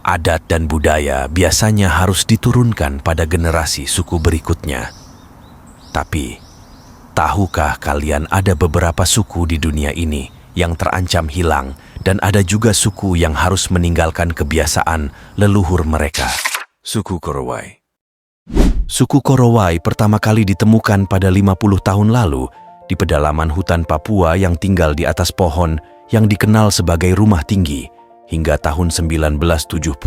Adat dan budaya biasanya harus diturunkan pada generasi suku berikutnya. Tapi, tahukah kalian ada beberapa suku di dunia ini yang terancam hilang dan ada juga suku yang harus meninggalkan kebiasaan leluhur mereka? Suku Korowai. Suku Korowai pertama kali ditemukan pada 50 tahun lalu di pedalaman hutan Papua yang tinggal di atas pohon yang dikenal sebagai rumah tinggi. Hingga tahun 1970,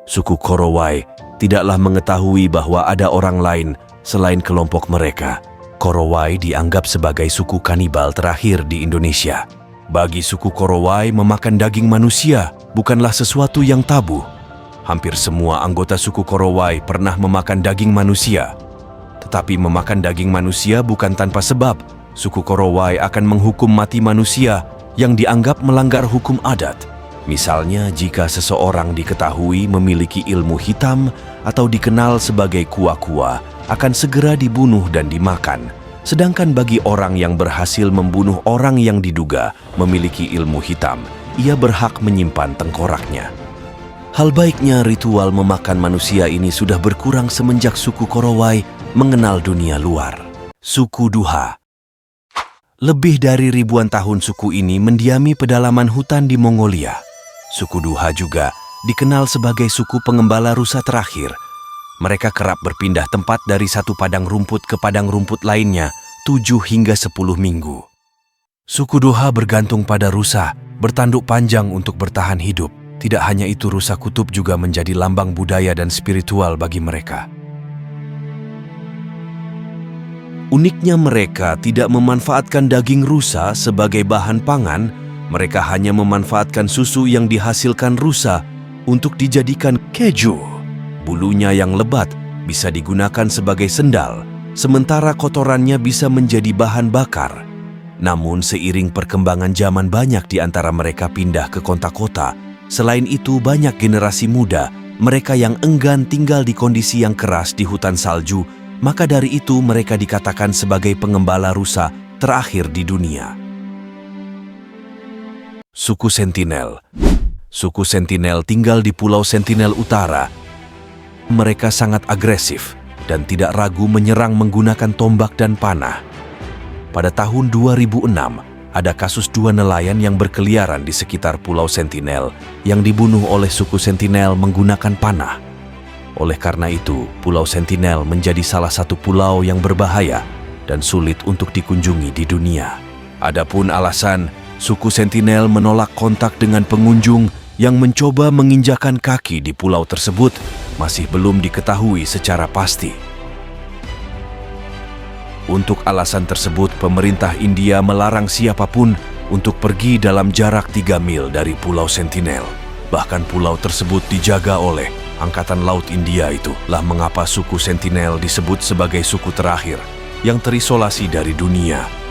suku Korowai tidaklah mengetahui bahwa ada orang lain selain kelompok mereka. Korowai dianggap sebagai suku kanibal terakhir di Indonesia. Bagi suku Korowai, memakan daging manusia bukanlah sesuatu yang tabu. Hampir semua anggota suku Korowai pernah memakan daging manusia. Tetapi memakan daging manusia bukan tanpa sebab. Suku Korowai akan menghukum mati manusia yang dianggap melanggar hukum adat. Misalnya, jika seseorang diketahui memiliki ilmu hitam atau dikenal sebagai kua-kua, akan segera dibunuh dan dimakan. Sedangkan bagi orang yang berhasil membunuh orang yang diduga memiliki ilmu hitam, ia berhak menyimpan tengkoraknya. Hal baiknya ritual memakan manusia ini sudah berkurang semenjak suku Korowai mengenal dunia luar. Suku Duha. Lebih dari ribuan tahun suku ini mendiami pedalaman hutan di Mongolia. Suku Duha juga dikenal sebagai suku pengembala rusa terakhir. Mereka kerap berpindah tempat dari satu padang rumput ke padang rumput lainnya 7 hingga 10 minggu. Suku Duha bergantung pada rusa, bertanduk panjang untuk bertahan hidup. Tidak hanya itu, rusa kutub juga menjadi lambang budaya dan spiritual bagi mereka. Uniknya, mereka tidak memanfaatkan daging rusa sebagai bahan pangan. Mereka hanya memanfaatkan susu yang dihasilkan rusa untuk dijadikan keju. Bulunya yang lebat bisa digunakan sebagai sendal, sementara kotorannya bisa menjadi bahan bakar. Namun seiring perkembangan zaman, banyak di antara mereka pindah ke kota-kota. Selain itu, banyak generasi muda, mereka yang enggan tinggal di kondisi yang keras di hutan salju. Maka dari itu mereka dikatakan sebagai pengembala rusa terakhir di dunia. Suku Sentinel. Suku Sentinel tinggal di Pulau Sentinel Utara. Mereka sangat agresif dan tidak ragu menyerang menggunakan tombak dan panah. Pada tahun 2006, ada kasus 2 nelayan yang berkeliaran di sekitar Pulau Sentinel yang dibunuh oleh suku Sentinel menggunakan panah. Oleh karena itu, Pulau Sentinel menjadi salah satu pulau yang berbahaya dan sulit untuk dikunjungi di dunia. Adapun alasan, suku Sentinel menolak kontak dengan pengunjung yang mencoba menginjakan kaki di pulau tersebut masih belum diketahui secara pasti. Untuk alasan tersebut, pemerintah India melarang siapapun untuk pergi dalam jarak 3 mil dari Pulau Sentinel. Bahkan pulau tersebut dijaga oleh Angkatan Laut India. Itulah mengapa suku Sentinel disebut sebagai suku terakhir yang terisolasi dari dunia.